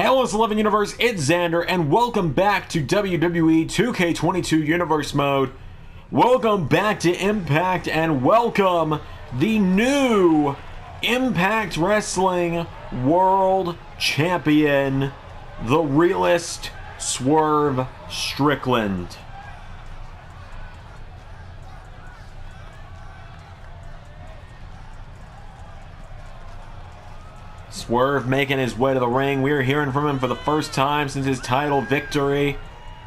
LS11 Universe, it's Xander, and welcome back to WWE 2K22 Universe Mode. Welcome back to Impact, and welcome the new Impact Wrestling World Champion, the realist Swerve Strickland. Swerve making his way to the ring. We're hearing from him for the first time since his title victory.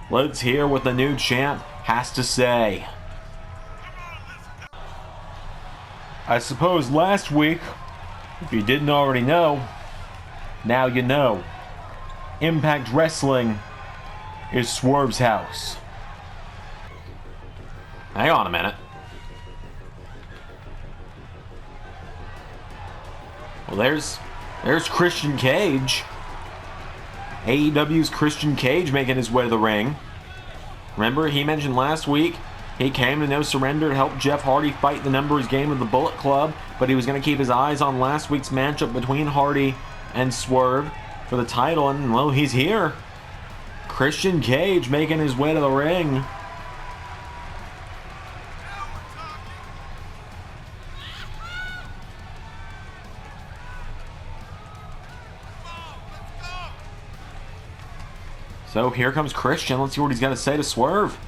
Let's hear what the new champ has to say. I suppose last week, if you didn't already know, now you know. Impact Wrestling is Swerve's house. Hang on a minute. Well, there's Christian Cage. AEW's Christian Cage making his way to the ring. Remember, he mentioned last week he came to No Surrender to help Jeff Hardy fight the numbers game of the Bullet Club, but he was going to keep his eyes on last week's matchup between Hardy and Swerve for the title, and well, he's here. Christian Cage making his way to the ring. So here comes Christian. Let's see what he's got to say to Swerve.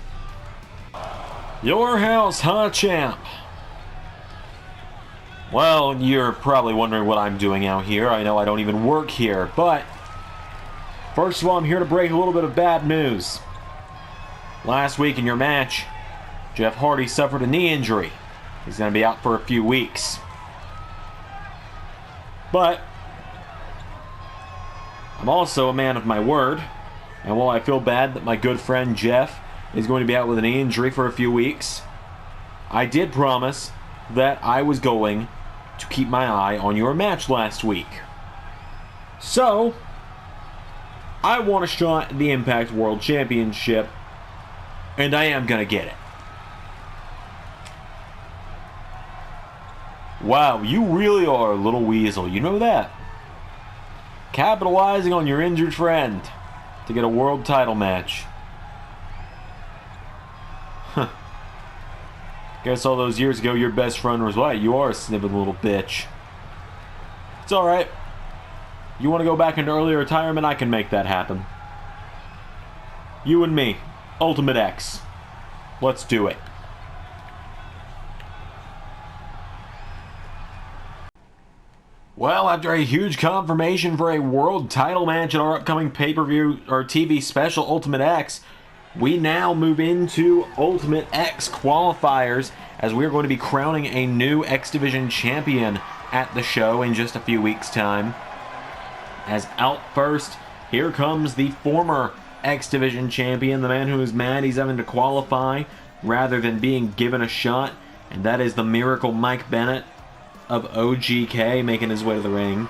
Your house, huh, champ? Well, you're probably wondering what I'm doing out here. I know I don't even work here, but first of all, I'm here to break a little bit of bad news. Last week in your match, Jeff Hardy suffered a knee injury. He's going to be out for a few weeks. But I'm also a man of my word. And while I feel bad that my good friend Jeff is going to be out with a knee injury for a few weeks, I did promise that I was going to keep my eye on your match last week. So, I want a shot at the Impact World Championship, and I am going to get it. Wow, you really are a little weasel, you know that? Capitalizing on your injured friend to get a world title match. Huh. Guess all those years ago your best friend was right. You are a sniveling little bitch. It's alright. You want to go back into early retirement? I can make that happen. You and me. Ultimate X. Let's do it. Well, after a huge confirmation for a world title match at our upcoming pay-per-view or TV special Ultimate X, we now move into Ultimate X qualifiers as we're going to be crowning a new X Division champion at the show in just a few weeks' time. As out first, here comes the former X Division champion, the man who is mad he's having to qualify rather than being given a shot, and that is the Miracle Mike Bennett of OGK making his way to the ring.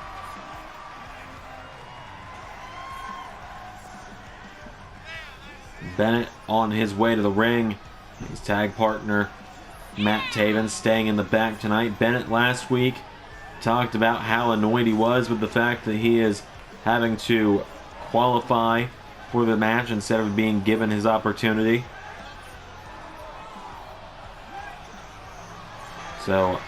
Bennett on his way to the ring. His tag partner Matt Taven staying in the back tonight. Bennett last week talked about how annoyed he was with the fact that he is having to qualify for the match instead of being given his opportunity. So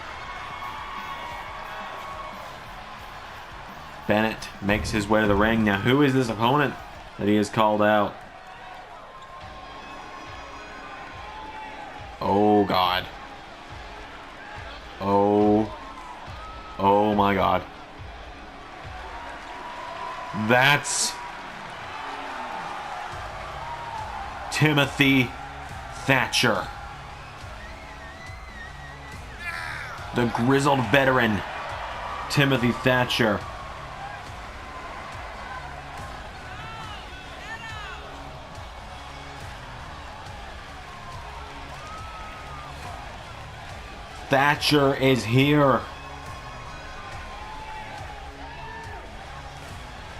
Bennett makes his way to the ring. Now, who is this opponent that he has called out? Oh, God. Oh my God. That's Timothy Thatcher. The grizzled veteran, Timothy Thatcher. Thatcher is here.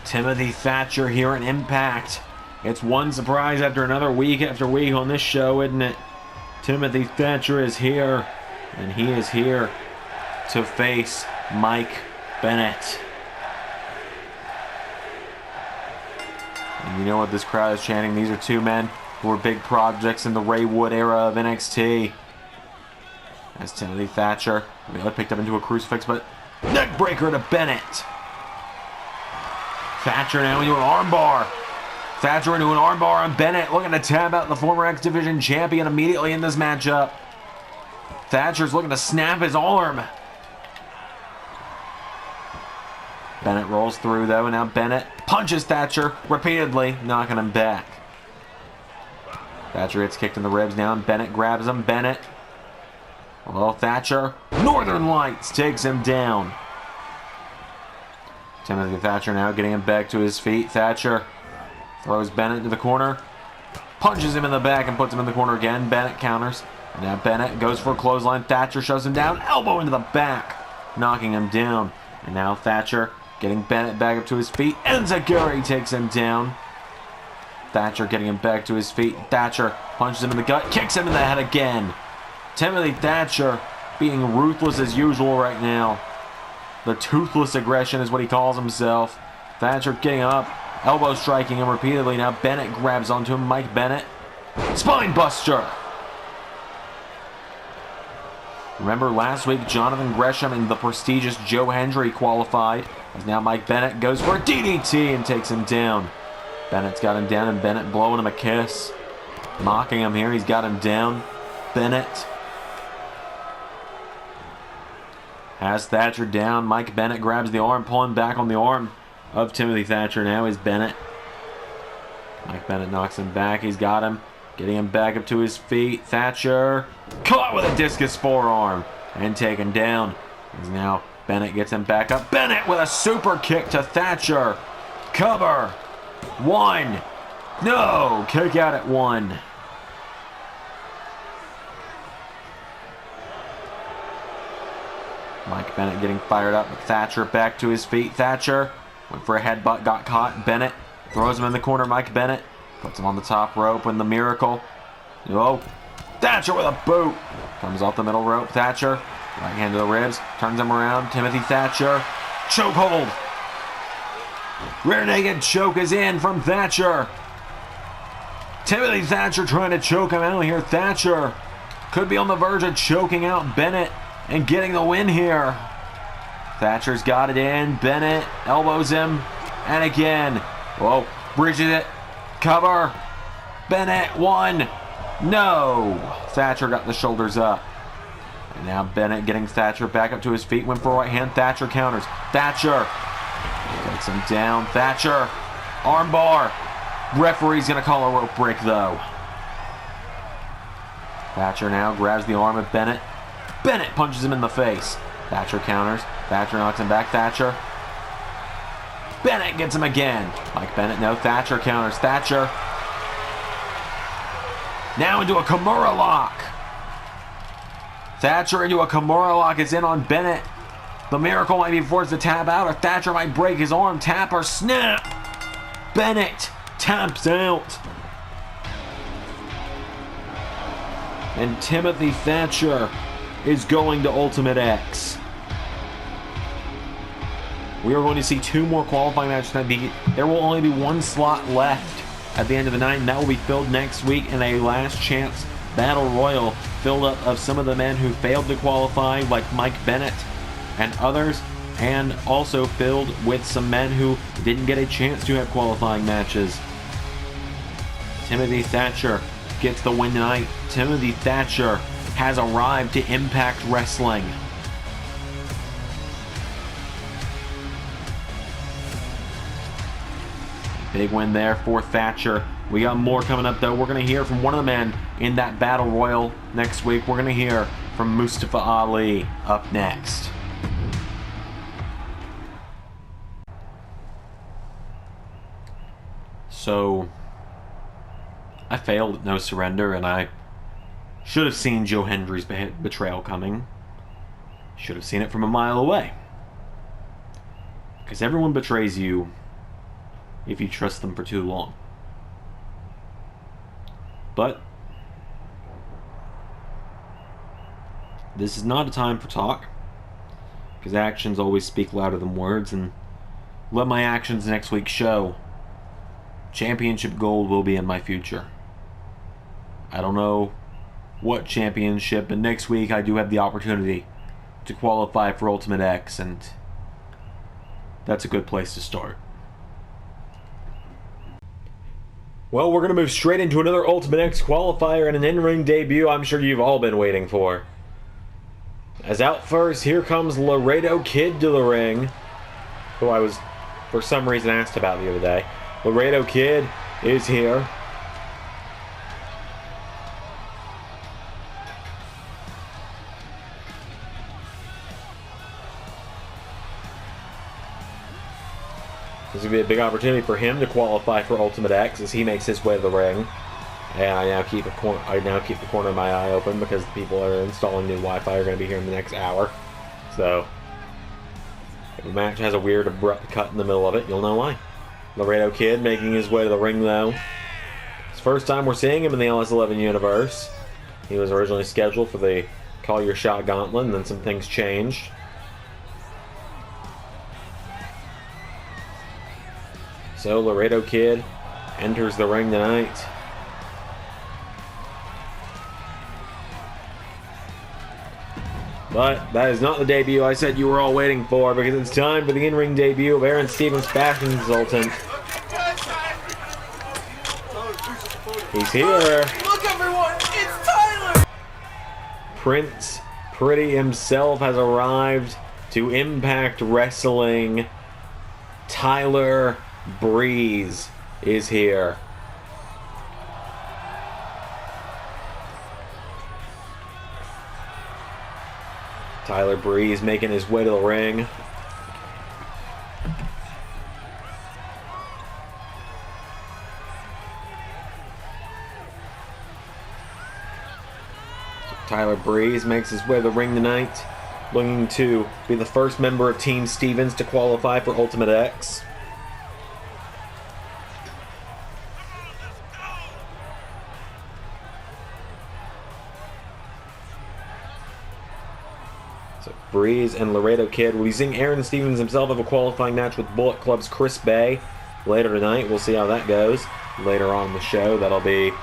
Timothy Thatcher here in Impact. It's one surprise after another, week after week on this show, isn't it? Timothy Thatcher is here, and he is here to face Mike Bennett. And you know what this crowd is chanting? These are two men who were big projects in the Ray Wood era of NXT. As Timothy Thatcher picked up into a crucifix, but neckbreaker to Bennett. Thatcher now into an armbar. Thatcher into an armbar on Bennett, looking to tab out the former X Division champion immediately in this matchup. Thatcher's looking to snap his arm. Bennett rolls through though, and now Bennett punches Thatcher repeatedly, knocking him back. Thatcher gets kicked in the ribs now, and Bennett grabs him. Bennett. Well, Thatcher. Northern Lights takes him down. Timothy Thatcher now getting him back to his feet. Thatcher throws Bennett to the corner. Punches him in the back and puts him in the corner again. Bennett counters. And now Bennett goes for a clothesline. Thatcher shoves him down. Elbow into the back, knocking him down. And now Thatcher getting Bennett back up to his feet. Enziguri takes him down. Thatcher getting him back to his feet. Thatcher punches him in the gut. Kicks him in the head again. Timothy Thatcher being ruthless as usual right now. The toothless aggression is what he calls himself. Thatcher getting up, elbow striking him repeatedly. Now Bennett grabs onto him. Mike Bennett. Spine buster. Remember last week, Jonathan Gresham and the prestigious Joe Hendry qualified. As now Mike Bennett goes for a DDT and takes him down. Bennett's got him down, and Bennett blowing him a kiss. Mocking him here. He's got him down. Bennett has Thatcher down. Mike Bennett grabs the arm, pulling back on the arm of Timothy Thatcher. Now is Bennett. Mike Bennett knocks him back. He's got him. Getting him back up to his feet. Thatcher caught with a discus forearm and taken down. As now Bennett gets him back up. Bennett with a super kick to Thatcher. Cover. One. No. Kick out at one. Mike Bennett getting fired up. Thatcher back to his feet. Thatcher went for a headbutt, got caught. Bennett throws him in the corner. Mike Bennett puts him on the top rope in the miracle. Oh, Thatcher with a boot. Comes off the middle rope. Thatcher, right hand to the ribs. Turns him around. Timothy Thatcher. Chokehold. Rear naked choke is in from Thatcher. Timothy Thatcher trying to choke him out here. Thatcher could be on the verge of choking out Bennett and getting the win here. Thatcher's got it in. Bennett elbows him. And again. Whoa. Bridges it. Cover. Bennett won. No. Thatcher got the shoulders up. And now Bennett getting Thatcher back up to his feet. Went for a right hand. Thatcher counters. Thatcher takes him down. Thatcher. Armbar. Referee's going to call a rope break though. Thatcher now grabs the arm of Bennett. Bennett punches him in the face. Thatcher counters. Thatcher knocks him back. Thatcher. Bennett gets him again. Mike Bennett, no. Thatcher counters. Thatcher. Now into a Kimura lock. Thatcher into a Kimura lock is in on Bennett. The miracle might be forced to tap out, or Thatcher might break his arm. Tap or snap. Bennett taps out. And Timothy Thatcher is going to Ultimate X. We are going to see two more qualifying matches tonight. There will only be one slot left at the end of the night, and that will be filled next week in a last chance battle royal filled up of some of the men who failed to qualify, like Mike Bennett and others, and also filled with some men who didn't get a chance to have qualifying matches. Timothy Thatcher gets the win tonight. Timothy Thatcher has arrived to Impact Wrestling. Big win there for Thatcher. We got more coming up though. We're going to hear from one of the men in that battle royal next week. We're going to hear from Mustafa Ali up next. So, I failed at No Surrender, and I should have seen Joe Hendry's betrayal coming. Should have seen it from a mile away. Because everyone betrays you if you trust them for too long. But this is not a time for talk, because actions always speak louder than words, and let my actions next week show championship gold will be in my future. I don't know what championship, but next week I do have the opportunity to qualify for Ultimate X, and that's a good place to start. Well, we're going to move straight into another Ultimate X qualifier and an in-ring debut I'm sure you've all been waiting for. As out first, here comes Laredo Kid to the ring, who I was, for some reason, asked about the other day. Laredo Kid is here. This is going to be a big opportunity for him to qualify for Ultimate X as he makes his way to the ring. And I now keep the corner of my eye open because the people that are installing new Wi-Fi are going to be here in the next hour. So, if a match has a weird abrupt cut in the middle of it, you'll know why. Laredo Kid making his way to the ring though. It's the first time we're seeing him in the LS11 Universe. He was originally scheduled for the Call Your Shot Gauntlet, and then some things changed. So Laredo Kid enters the ring tonight. But that is not the debut I said you were all waiting for, because it's time for the in-ring debut of Aaron Stevens' fashion consultant. He's here. Look everyone, it's Tyler! Prince Pretty himself has arrived to Impact Wrestling. Tyler Breeze is here. Tyler Breeze making his way to the ring. Tyler Breeze makes his way to the ring tonight, looking to be the first member of Team Stevens to qualify for Ultimate X. So Breeze and Laredo Kid will be seeing Aaron Stevens himself have a qualifying match with Bullet Club's Chris Bey later tonight. We'll see how that goes later on in the show. That'll be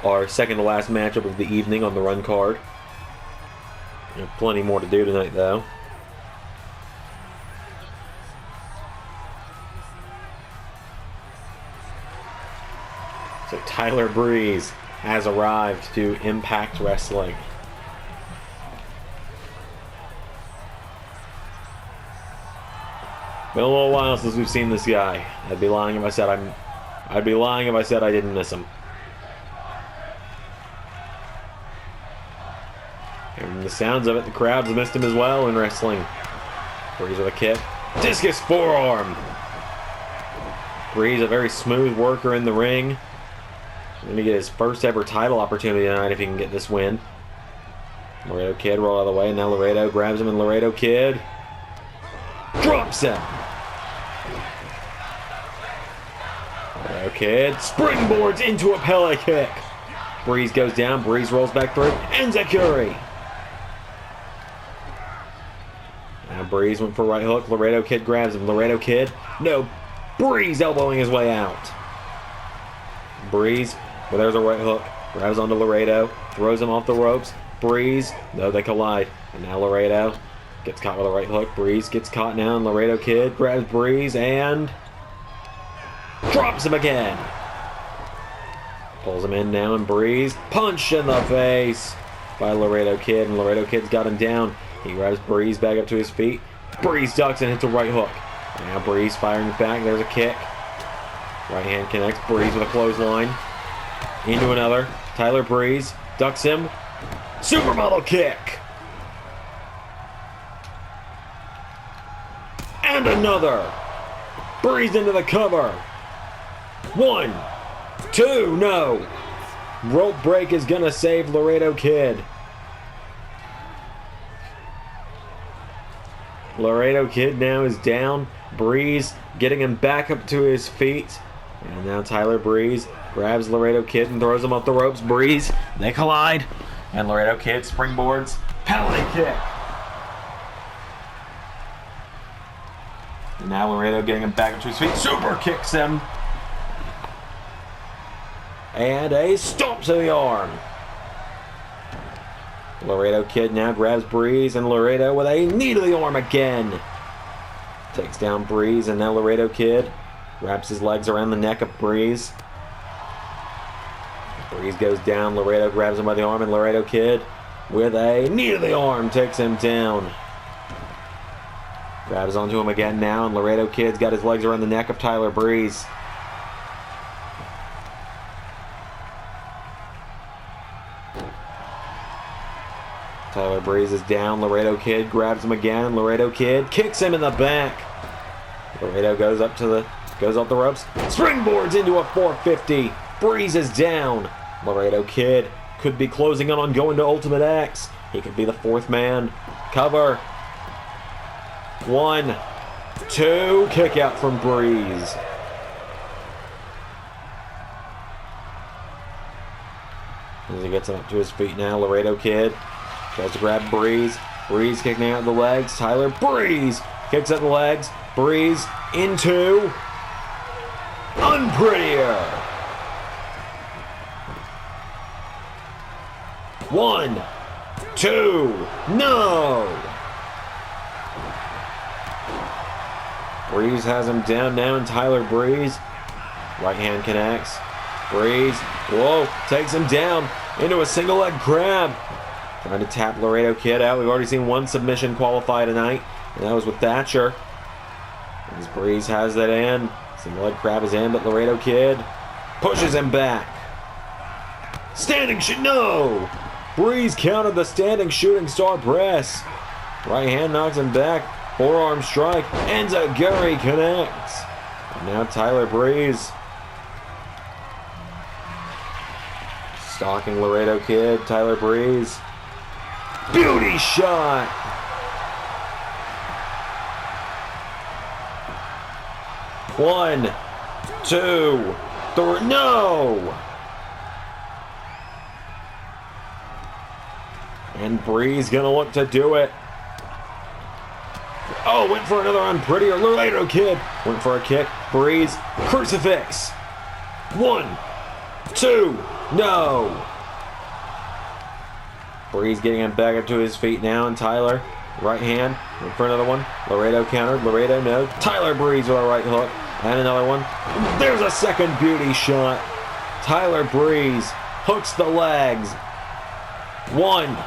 our second to last matchup of the evening on the run card. We have plenty more to do tonight, though. So Tyler Breeze has arrived to Impact Wrestling. Been a little while since we've seen this guy. I'd be lying if I said I didn't miss him. And from the sounds of it, the crowds have missed him as well in wrestling. Breeze with a kick. Discus forearm. Breeze, a very smooth worker in the ring. Going to get his first ever title opportunity tonight if he can get this win. Laredo Kid roll out of the way. Now Laredo grabs him, and Laredo Kid drops him. Laredo Kid springboards into a Pele kick. Breeze goes down. Breeze rolls back through. Enzakuri. Now Breeze went for a right hook. Laredo Kid grabs him. Laredo Kid. No. Breeze elbowing his way out. Breeze. Well, there's a right hook. Grabs onto Laredo. Throws him off the ropes. Breeze. No, they collide. And now Laredo gets caught with a right hook. Breeze gets caught now. And Laredo Kid grabs Breeze and drops him again. Pulls him in now, and Breeze punch in the face by Laredo Kid, and Laredo Kid's got him down. He grabs Breeze back up to his feet. Breeze ducks and hits a right hook. And now Breeze firing back. There's a kick. Right hand connects. Breeze with a clothesline. Into another. Tyler Breeze ducks him. Supermodel kick. And another. Breeze into the cover. 1, 2, no. Rope break is gonna save Laredo Kid. Laredo Kid now is down. Breeze getting him back up to his feet. And now Tyler Breeze grabs Laredo Kid and throws him off the ropes. Breeze, they collide. And Laredo Kid springboards. Penalty kick. And now Laredo getting him back up to his feet. Super kicks him. And a stomp to the arm. Laredo Kid now grabs Breeze, and Laredo with a knee to the arm again. Takes down Breeze, and now Laredo Kid wraps his legs around the neck of Breeze. Breeze goes down, Laredo grabs him by the arm, and Laredo Kid with a knee to the arm takes him down. Grabs onto him again now, and Laredo Kid's got his legs around the neck of Tyler Breeze. Tyler Breeze is down. Laredo Kid grabs him again. Laredo Kid kicks him in the back. Laredo goes up the ropes. Springboards into a 450. Breeze is down. Laredo Kid could be closing in on going to Ultimate X. He could be the fourth man. Cover. 1, 2. Kick out from Breeze. As he gets up to his feet now, Laredo Kid tries to grab Breeze. Breeze kicking out the legs. Tyler Breeze kicks at the legs. Breeze into Unprettier. 1, 2. No. Breeze has him down now, and Tyler Breeze. Right hand connects. Breeze. Whoa. Takes him down into a single leg grab. Trying to tap Laredo Kid out. We've already seen one submission qualify tonight, and that was with Thatcher. As Breeze has that in. Single leg grab is in, but Laredo Kid pushes him back. Standing shoot. No! Breeze countered the standing shooting star press. Right hand knocks him back. Forearm strike. Enziguri connects. And now Tyler Breeze stalking Laredo Kid. Tyler Breeze. Beauty shot. One, 2, 3. No. And Breeze gonna look to do it. Oh, went for another Unprettier. Laredo Kid went for a kick. Breeze. Crucifix. 1, 2. No. Breeze getting him back up to his feet now, and Tyler, right hand, went for another one. Laredo countered. Laredo no. Tyler Breeze with a right hook. And another one. There's a second beauty shot. Tyler Breeze hooks the legs. 1,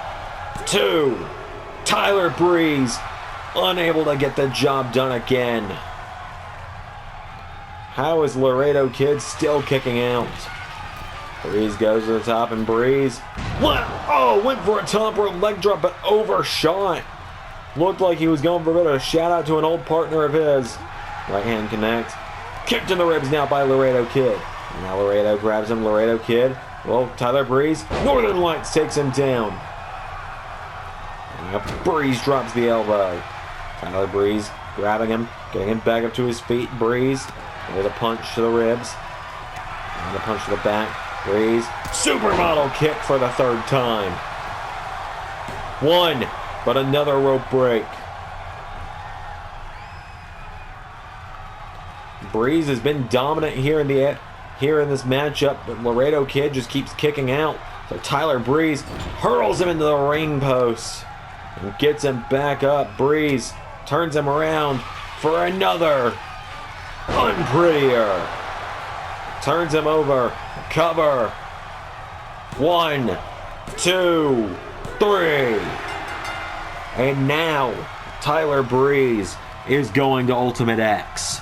2. Tyler Breeze unable to get the job done again. How is Laredo Kid still kicking out? Breeze goes to the top, and Breeze. Oh, went for a top rope leg drop, but overshot. Looked like he was going for a bit of a shout out to an old partner of his. Right hand connects. Kicked in the ribs now by Laredo Kid. Now Laredo grabs him. Laredo Kid. Well, Tyler Breeze. Northern Lights takes him down. And now Breeze drops the elbow. Tyler Breeze grabbing him, getting him back up to his feet. Breeze with a punch to the ribs. And a punch to the back. Breeze. Supermodel kick for the third time. 1, but another rope break. Breeze has been dominant here in this matchup, but Laredo Kid just keeps kicking out. So Tyler Breeze hurls him into the ring post and gets him back up. Breeze turns him around for another Unprettier. Turns him over. Cover. 1, 2, 3. And now Tyler Breeze is going to Ultimate X.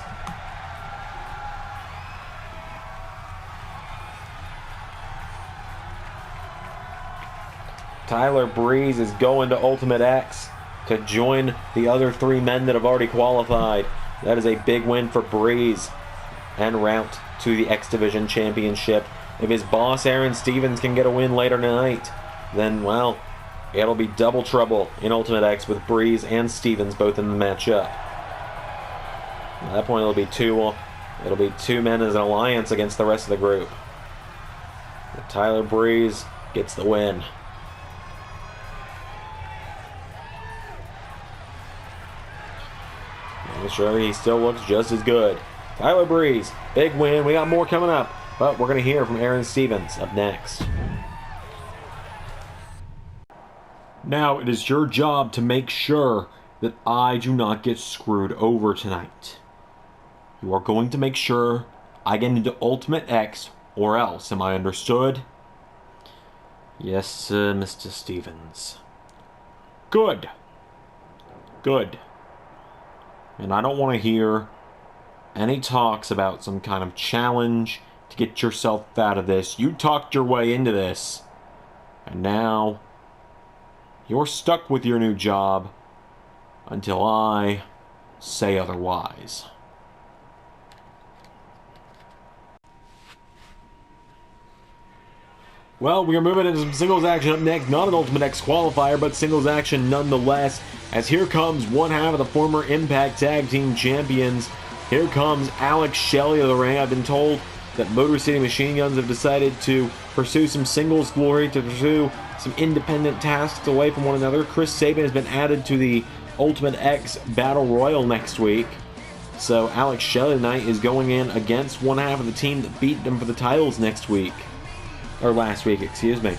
Tyler Breeze is going to Ultimate X to join the other 3 men that have already qualified. That is a big win for Breeze en route to the X Division Championship. If his boss Aaron Stevens can get a win later tonight, then, well, it'll be double trouble in Ultimate X with Breeze and Stevens both in the matchup. At that point, it'll be 2 men as an alliance against the rest of the group. But Tyler Breeze gets the win. Sure, he still looks just as good. Tyler Breeze, big win. We got more coming up But we're going to hear from Aaron Stevens up next. Now, it is your job to make sure that I do not get screwed over tonight. You are going to make sure I get into Ultimate X or else. Am I understood? Yes, Mr. Stevens. Good. Good. And I don't want to hear any talks about some kind of challenge to get yourself out of this. You talked your way into this. And now you're stuck with your new job until I say otherwise. Well, we are moving into some singles action up next. Not an Ultimate X qualifier, but singles action nonetheless. As here comes one half of the former Impact Tag Team Champions. Here comes Alex Shelley of the ring. I've been told that Motor City Machine Guns have decided to pursue some singles glory, to pursue some independent tasks away from one another. Chris Sabin has been added to the Ultimate X Battle Royal next week. So Alex Shelley tonight is going in against one half of the team that beat them for the titles next week. Or last week, excuse me.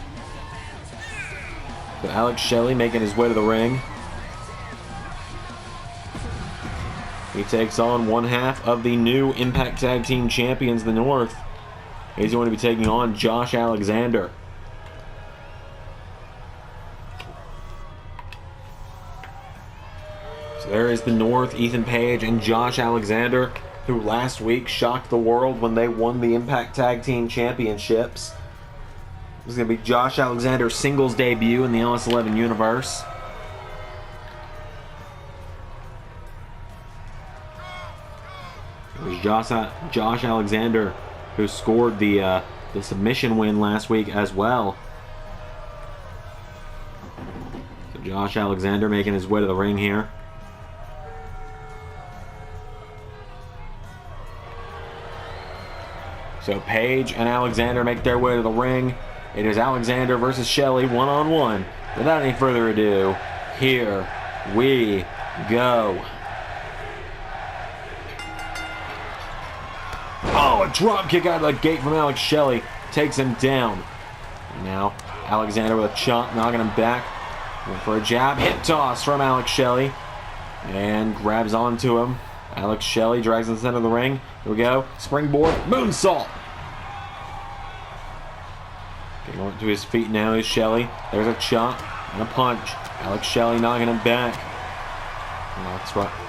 So Alex Shelley making his way to the ring. He takes on one half of the new Impact Tag Team Champions of the North. He's going to be taking on Josh Alexander. So there is the North, Ethan Page and Josh Alexander, who last week shocked the world when they won the Impact Tag Team Championships. This is going to be Josh Alexander's singles debut in the LS11 Universe. It was Josh Alexander who scored the submission win last week as well. So Josh Alexander making his way to the ring here. So Page and Alexander make their way to the ring. It is Alexander versus Shelley one-on-one. Without any further ado, here we go. Oh, a drop kick out of the gate from Alex Shelley takes him down. And now Alexander with a chop, knocking him back. Went for a jab, hip toss from Alex Shelley. And grabs onto him. Alex Shelley drags to the center of the ring. Here we go. Springboard, moonsault. Going to his feet now is Shelley. There's a chop and a punch. Alex Shelley knocking him back.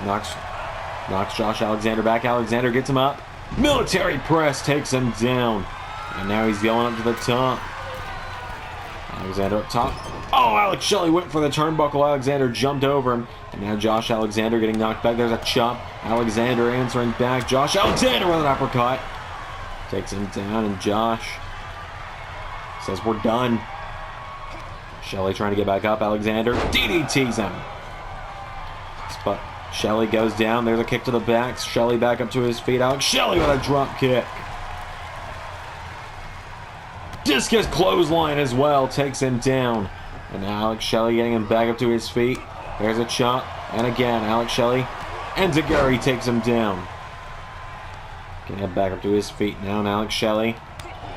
Knocks Josh Alexander back. Alexander gets him up. Military press takes him down. And now he's going up to the top. Alexander up top. Oh, Alex Shelley went for the turnbuckle. Alexander jumped over him. And now Josh Alexander getting knocked back. There's a chop. Alexander answering back. Josh Alexander with an uppercut. Takes him down, and Josh says we're done. Shelley trying to get back up. Alexander DDTs him. But Shelley goes down. There's a kick to the back. Shelley back up to his feet. Alex Shelley with a drop kick. Discus clothesline as well. Takes him down. And now Alex Shelley getting him back up to his feet. There's a chop. And again, Alex Shelley. And Zagari takes him down. Getting him back up to his feet now. And Alex Shelley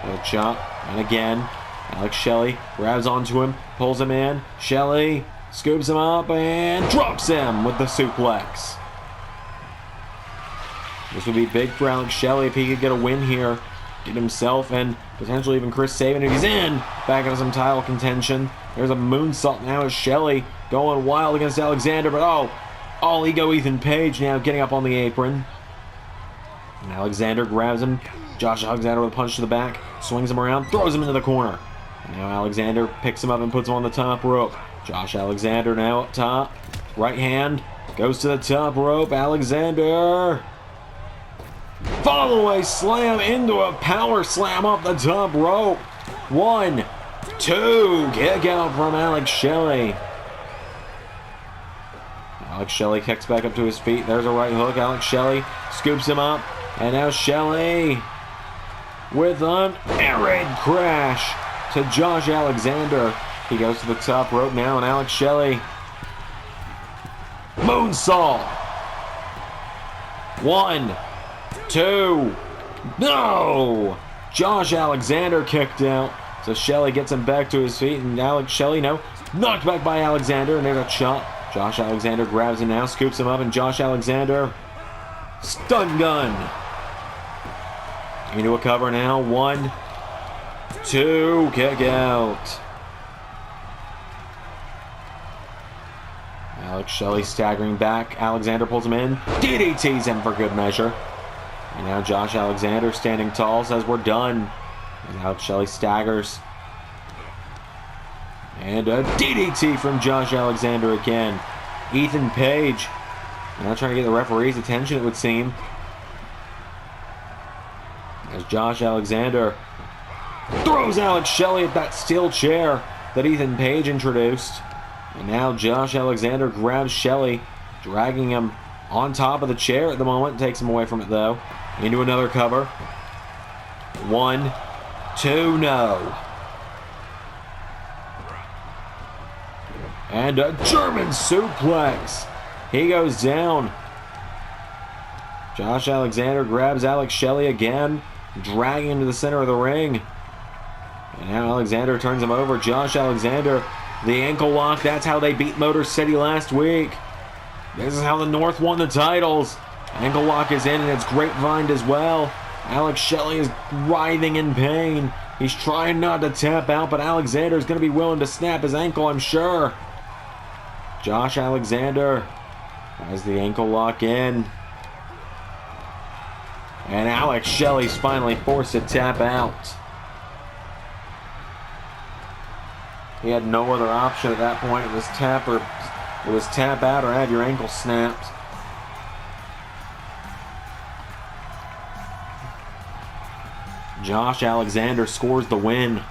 with a chop. And again, Alex Shelley grabs onto him. Pulls him in. Shelley scoops him up and drops him with the suplex. This would be big for Alex Shelley if he could get a win here. Get himself and potentially even Chris Sabin if he's in. Back into some title contention. There's a moonsault now as Shelley going wild against Alexander. But oh, all ego Ethan Page now getting up on the apron. And Alexander grabs him. Josh Alexander with a punch to the back. Swings him around. Throws him into the corner. And now Alexander picks him up and puts him on the top rope. Josh Alexander now up top. Right hand. Goes to the top rope. Alexander. Follow away slam into a power slam off the top rope. 1, 2. Kick out from Alex Shelley. Alex Shelley kicks back up to his feet. There's a right hook. Alex Shelley scoops him up. And now Shelley with an air raid crash to Josh Alexander. He goes to the top rope now, and Alex Shelley. Moonsault. 1, 2. No! Josh Alexander kicked out. So Shelley gets him back to his feet, and Shelley, no, knocked back by Alexander, and there's a chop. Josh Alexander grabs him now, scoops him up, and Josh Alexander, stun gun. Into a cover now, 1, 2, kick out. Alex Shelley staggering back, Alexander pulls him in, DDTs him for good measure. And now Josh Alexander standing tall says we're done. And Alex Shelley staggers. And a DDT from Josh Alexander again. Ethan Page now trying to get the referee's attention, it would seem. As Josh Alexander throws Alex Shelley at that steel chair that Ethan Page introduced. And now Josh Alexander grabs Shelley, dragging him on top of the chair at the moment. Takes him away from it though. Into another cover. 1, 2, no. And a German suplex. He goes down. Josh Alexander grabs Alex Shelley again, dragging him to the center of the ring. And now Alexander turns him over. Josh Alexander, the ankle lock. That's how they beat Motor City last week. This is how the North won the titles. Ankle lock is in, and it's grapevined as well. Alex Shelley is writhing in pain. He's trying not to tap out, but Alexander is going to be willing to snap his ankle, I'm sure. Josh Alexander has the ankle lock in. And Alex Shelley's finally forced to tap out. He had no other option at that point. It was tap out or have your ankle snapped. Josh Alexander scores the win.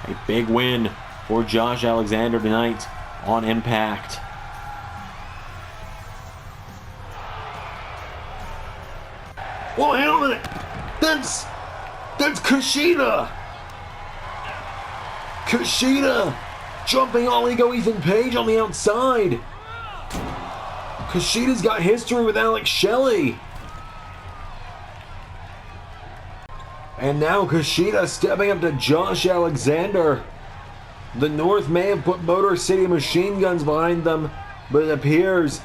A big win for Josh Alexander tonight on Impact. Oh, hell of it! That's Kushida! Kushida jumping all ego Ethan Page on the outside. Kushida's got history with Alex Shelley. And now Kushida stepping up to Josh Alexander. The North may have put Motor City machine guns behind them, but it appears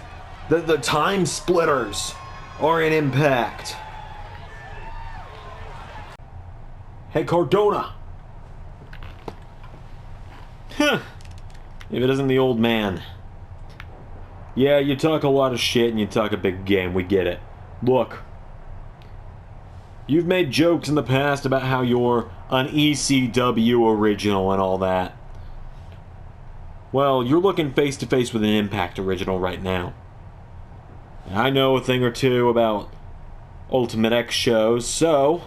that the Time Splitters are in Impact. Hey, Cardona. Huh. If it isn't the old man. Yeah, you talk a lot of shit and you talk a big game, we get it. Look, you've made jokes in the past about how you're an ECW original and all that. Well, you're looking face to face with an Impact original right now. And I know a thing or two about Ultimate X shows, so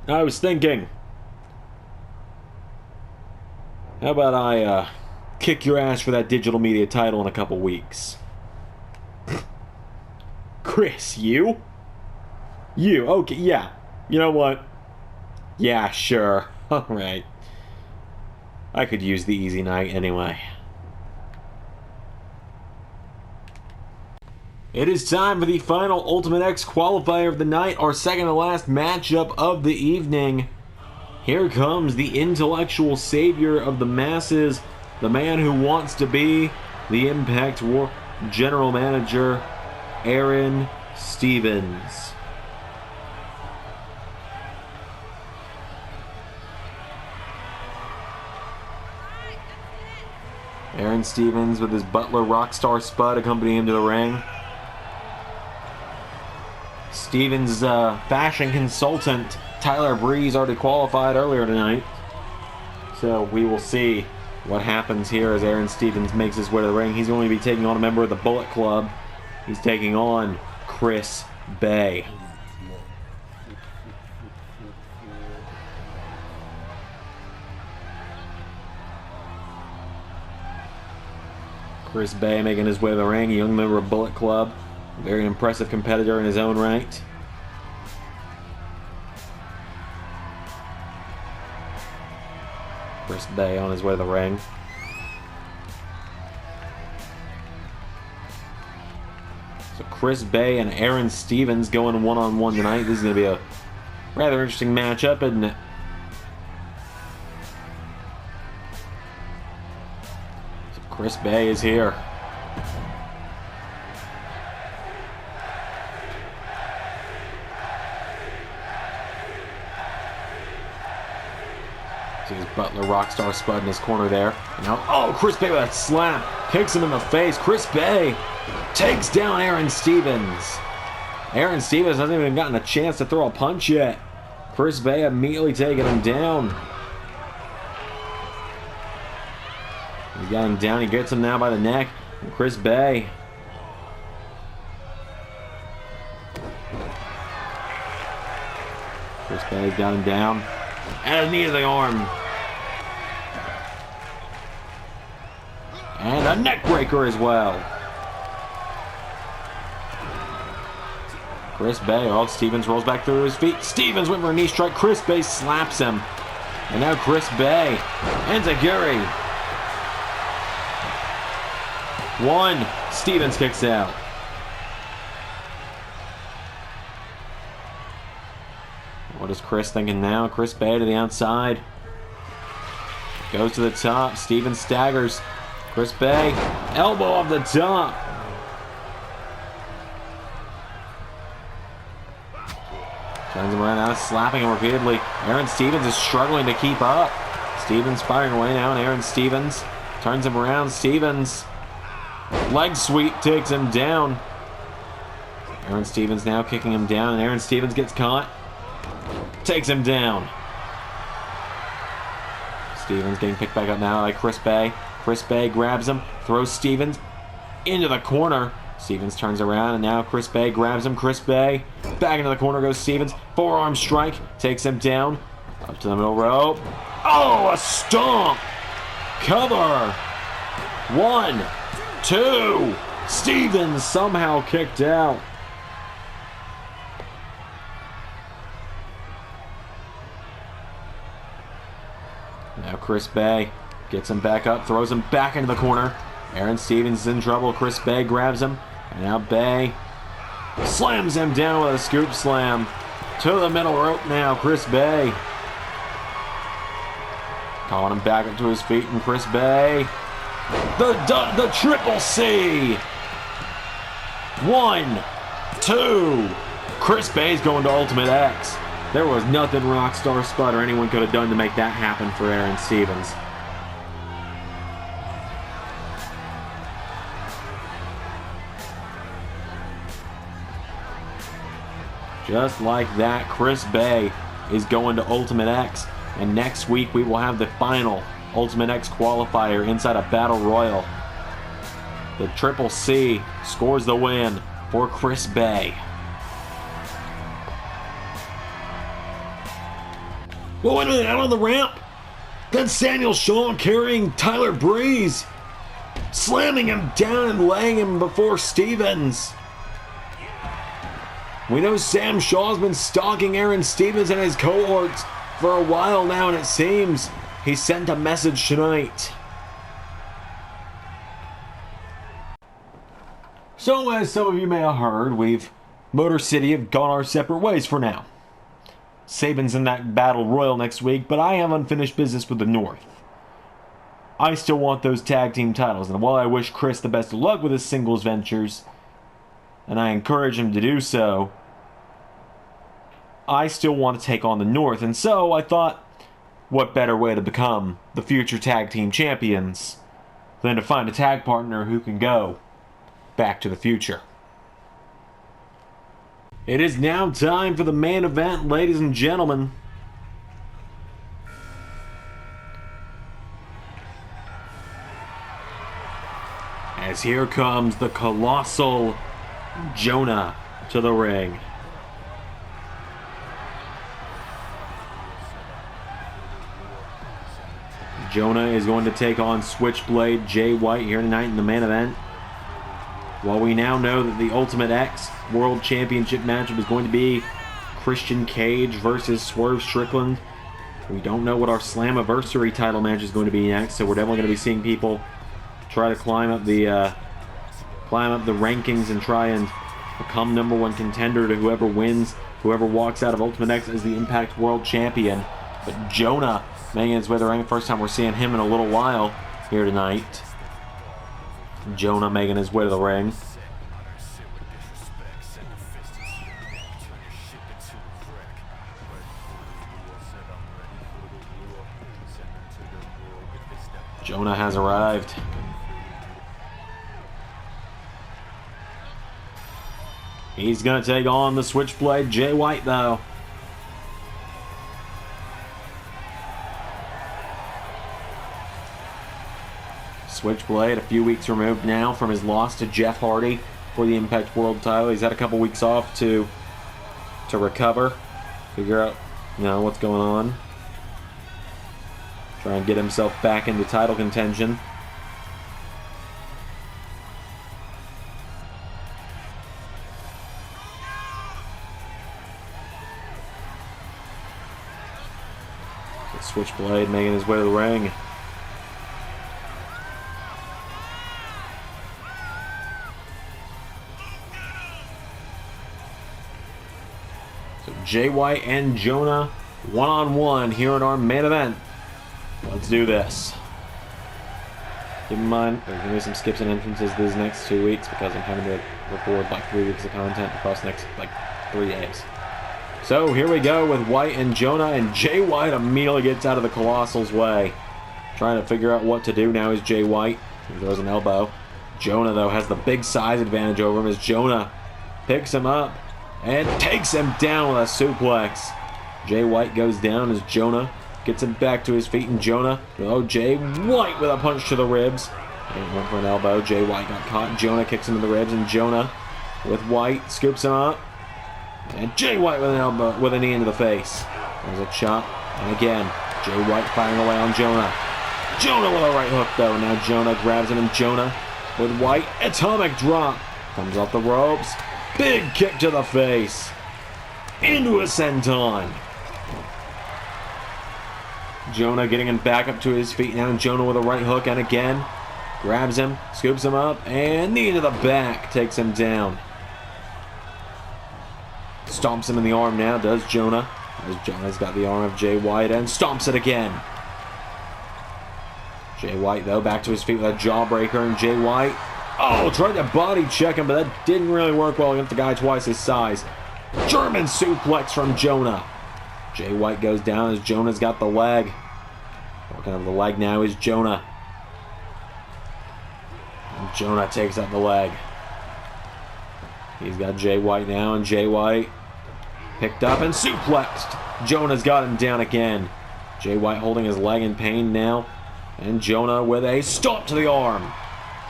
I was thinking, how about I kick your ass for that digital media title in a couple weeks? Chris, you? You, okay, yeah. You know what? Yeah, sure. Alright. I could use the easy night anyway. It is time for the final Ultimate X qualifier of the night, our second to last matchup of the evening. Here comes the intellectual savior of the masses, the man who wants to be the Impact War General Manager, Aaron Stevens. Aaron Stevens with his butler Rockstar Spud accompanying him to the ring. Stevens' fashion consultant Tyler Breeze already qualified earlier tonight. So we will see what happens here as Aaron Stevens makes his way to the ring. He's going to be taking on a member of the Bullet Club. He's taking on Chris Bey. Chris Bey making his way to the ring, a young member of Bullet Club. A very impressive competitor in his own right. Chris Bey on his way to the ring. So Chris Bey and Aaron Stevens going one-on-one tonight. This is going to be a rather interesting matchup, isn't it? So Chris Bey is here. He's Butler, Rockstar, Spud in his corner there. And now, oh, Chris Bey with a slap. Kicks him in the face. Chris Bey takes down Aaron Stevens. Aaron Stevens hasn't even gotten a chance to throw a punch yet. Chris Bey immediately taking him down. He's got him down. He gets him now by the neck. And Chris Bey. Chris Bey's got him down. And a knee to the arm. And a neck breaker as well. Chris Bey, oh, Stevens rolls back through his feet. Stevens went for a knee strike. Chris Bey slaps him. And now Chris Bey. Enziguri. One. Stevens kicks out. What is Chris thinking now? Chris Bey to the outside. Goes to the top. Stevens staggers. Chris Bey, elbow off the top. Turns him around now, slapping him repeatedly. Aaron Stevens is struggling to keep up. Stevens firing away now, and Aaron Stevens turns him around. Stevens, leg sweep takes him down. Aaron Stevens now kicking him down, and Aaron Stevens gets caught. Takes him down. Stevens getting picked back up now by Chris Bey. Chris Bey grabs him, throws Stevens into the corner. Stevens turns around, and now Chris Bey grabs him. Chris Bey, back into the corner goes Stevens. Forearm strike, takes him down. Up to the middle rope. Oh, a stomp! Cover! 1, 2. Stevens somehow kicked out. Now Chris Bey gets him back up, throws him back into the corner. Aaron Stevens is in trouble. Chris Bey grabs him. And now Bey slams him down with a scoop slam. To the middle rope now, Chris Bey. Calling him back up to his feet, and Chris Bey. The triple C. 1, 2. Chris Bey's going to Ultimate X. There was nothing Rockstar, Spud, or anyone could have done to make that happen for Aaron Stevens. Just like that, Chris Bey is going to Ultimate X. And next week we will have the final Ultimate X qualifier inside a Battle Royal. The Triple C scores the win for Chris Bey. Whoa, wait a minute, out on the ramp. That's Samuel Shaw carrying Tyler Breeze, slamming him down and laying him before Stevens. We know Sam Shaw's been stalking Aaron Stevens and his cohorts for a while now, and it seems he sent a message tonight. So, as some of you may have heard, Motor City have gone our separate ways for now. Sabin's in that Battle Royal next week, but I have unfinished business with the North. I still want those tag team titles, and while I wish Chris the best of luck with his singles ventures, and I encourage him to do so, I still want to take on the North, and so I thought, what better way to become the future tag team champions than to find a tag partner who can go back to the future. It is now time for the main event, ladies and gentlemen. As here comes the colossal Jonah to the ring. Jonah is going to take on Switchblade Jay White here tonight in the main event. While we now know that the Ultimate X World Championship matchup is going to be Christian Cage versus Sw3rve Strickland, we don't know what our Slammiversary title match is going to be next, so we're definitely going to be seeing people try to climb up climb up the rankings and try and become #1 contender to whoever wins, whoever walks out of Ultimate X as the Impact World Champion. But Jonah making his way to the ring. First time we're seeing him in a little while here tonight. Jonah making his way to the ring. Jonah has arrived. He's going to take on the Switchblade Jay White, though. Switchblade, a few weeks removed now from his loss to Jeff Hardy for the Impact World title. He's had a couple weeks off to recover, figure out, what's going on. Try and get himself back into title contention. Switchblade making his way to the ring. So Jay White and Jonah one-on-one here in our main event. Let's do this. Keep in mind, there's going to be some skips and entrances these next 2 weeks because I'm having to record like 3 weeks of content across the next 3 days. So here we go with White and Jonah, and Jay White immediately gets out of the Colossal's way. Trying to figure out what to do now is Jay White. He throws an elbow. Jonah, though, has the big size advantage over him as Jonah picks him up and takes him down with a suplex. Jay White goes down as Jonah gets him back to his feet, and Jonah, Jay White with a punch to the ribs. And went for an elbow. Jay White got caught. Jonah kicks him to the ribs, and Jonah with White scoops him up. And Jay White with an elbow, with a knee into the face. There's a chop, and again, Jay White firing away on Jonah. Jonah with a right hook, though. Now Jonah grabs him, and Jonah with White. Atomic drop. Comes off the ropes. Big kick to the face. Into a senton. Jonah getting him back up to his feet now. Jonah with a right hook, and again, grabs him, scoops him up, and knee to the back. Takes him down. Stomps him in the arm now, does Jonah. As Jonah's got the arm of Jay White and stomps it again. Jay White, though, back to his feet with a jawbreaker, and Jay White, tried to body check him, but that didn't really work well against the guy twice his size. German suplex from Jonah. Jay White goes down as Jonah's got the leg. Working over the leg now is Jonah. And Jonah takes out the leg. He's got Jay White now, and Jay White picked up and suplexed. Jonah's got him down again. Jay White holding his leg in pain now. And Jonah with a stomp to the arm.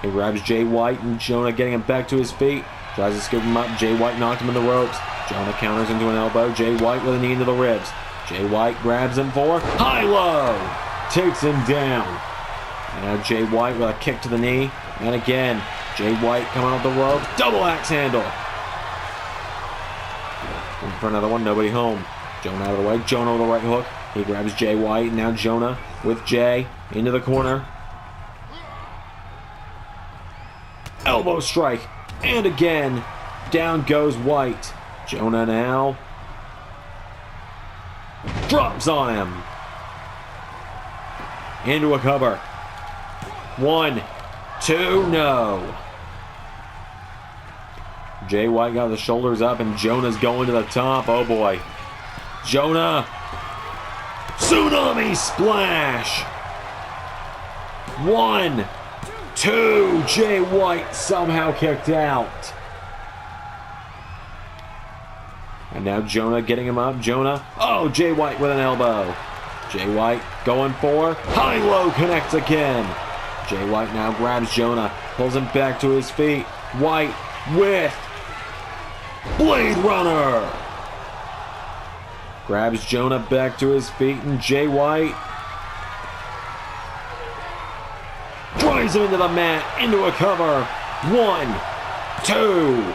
He grabs Jay White, and Jonah getting him back to his feet. Tries to scoop him up. Jay White knocked him in the ropes. Jonah counters into an elbow. Jay White with a knee into the ribs. Jay White grabs him for high-low. Takes him down. And now Jay White with a kick to the knee. And again, Jay White coming off the rope. Double axe handle. In for another one, nobody home. Jonah out of the way. Jonah with a right hook. He grabs Jay White. And now Jonah with Jay into the corner. Elbow strike. And again, down goes White. Jonah now drops on him. Into a cover. 1, 2, no. Jay White got the shoulders up, and Jonah's going to the top. Oh boy. Jonah. Tsunami splash. 1, 2. Jay White somehow kicked out. And now Jonah getting him up. Jonah. Jay White with an elbow. Jay White going for high-low, connects again. Jay White now grabs Jonah, pulls him back to his feet. White with Blade Runner. Grabs Jonah back to his feet, and Jay White drives him into the mat, into a cover. 1, 2,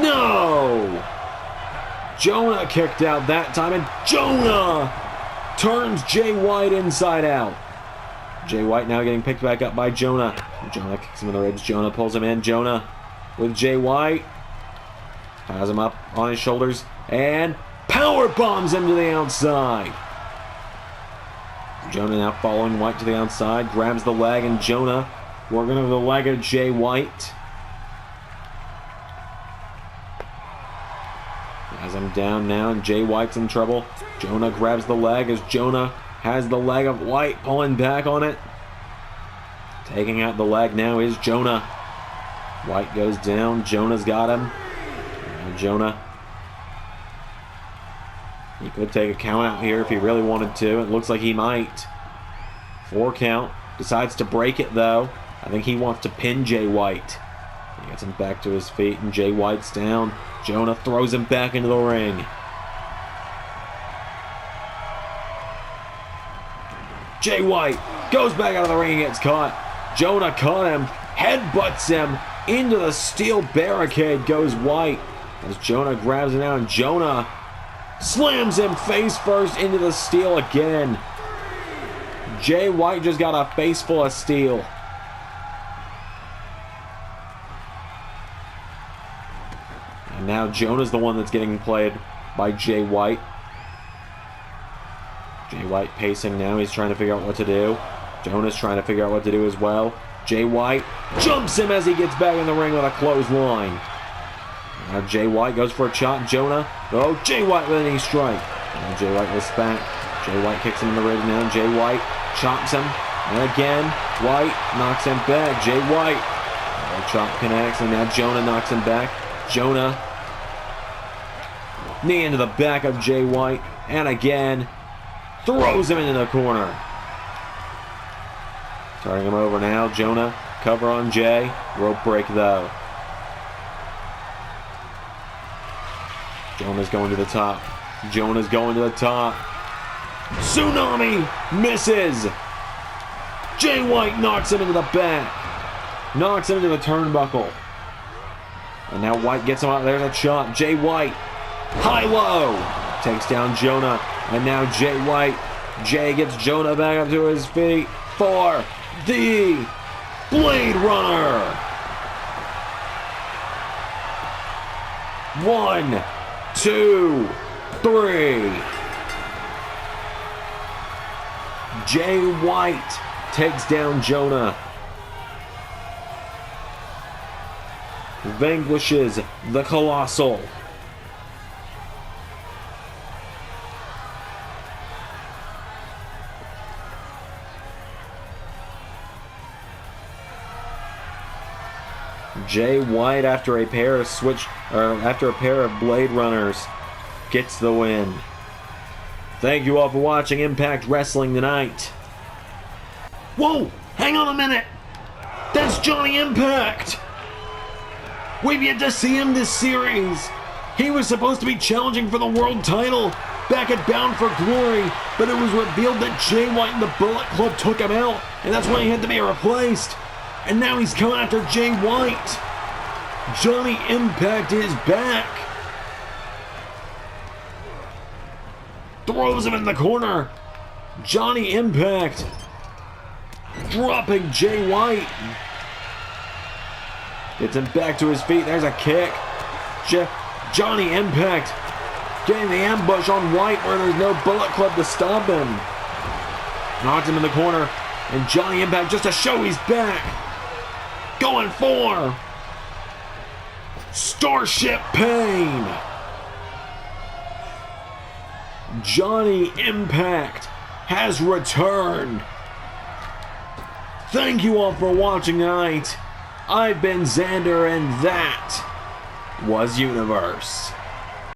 no! Jonah kicked out that time, and Jonah turns Jay White inside out. Jay White now getting picked back up by Jonah. Jonah kicks him in the ribs. Jonah pulls him in. Jonah with Jay White. Has him up on his shoulders and power bombs him to the outside. Jonah now following White to the outside, grabs the leg, and Jonah working over the leg of Jay White. Has him down now, and Jay White's in trouble. Jonah grabs the leg as Jonah has the leg of White, pulling back on it. Taking out the leg now is Jonah. White goes down. Jonah's got him. Now Jonah. He could take a count out here if he really wanted to. It looks like he might. 4 count. Decides to break it though. I think he wants to pin Jay White. He gets him back to his feet and Jay White's down. Jonah throws him back into the ring. Jay White goes back out of the ring and gets caught. Jonah caught him, headbutts him into the steel barricade goes White. As Jonah grabs it out, and Jonah slams him face first into the steel again. Jay White just got a face full of steel. And now Jonah's the one that's getting played by Jay White. Jay White pacing now. He's trying to figure out what to do. Jonah's trying to figure out what to do as well. Jay White jumps him as he gets back in the ring with a clothesline. Now Jay White goes for a chop. Jonah. Oh, Jay White with a knee strike. Now Jay White lifts back. Jay White kicks him in the ribs now. Jay White chops him. And again, White knocks him back. Jay White. The chop connects, and now Jonah knocks him back. Jonah. Knee into the back of Jay White. And again, throws him into the corner. Turning him over now. Jonah, cover on Jay. Rope break though. Jonah's going to the top. Jonah's going to the top. Tsunami misses. Jay White knocks him into the back. Knocks him into the turnbuckle. And now White gets him out. There's a chop. Jay White. High-low. Takes down Jonah. And now Jay White. Jay gets Jonah back up to his feet for the Blade Runner. 1, 2, 3. Jay White takes down Jonah. Vanquishes the Colossal. Jay White, after a pair of Blade Runners, gets the win. Thank you all for watching Impact Wrestling tonight. Whoa! Hang on a minute! That's Johnny Impact! We've yet to see him this series. He was supposed to be challenging for the world title back at Bound for Glory, but it was revealed that Jay White and the Bullet Club took him out, and that's why he had to be replaced. And now he's coming after Jay White. Johnny Impact is back. Throws him in the corner. Johnny Impact dropping Jay White. Gets him back to his feet. There's a kick. Johnny Impact getting the ambush on White where there's no Bullet Club to stop him. Knocks him in the corner. And Johnny Impact, just to show he's back, going for Starship Pain. Johnny Impact has returned. Thank you all for watching tonight. I've been Xander, and that was Universe.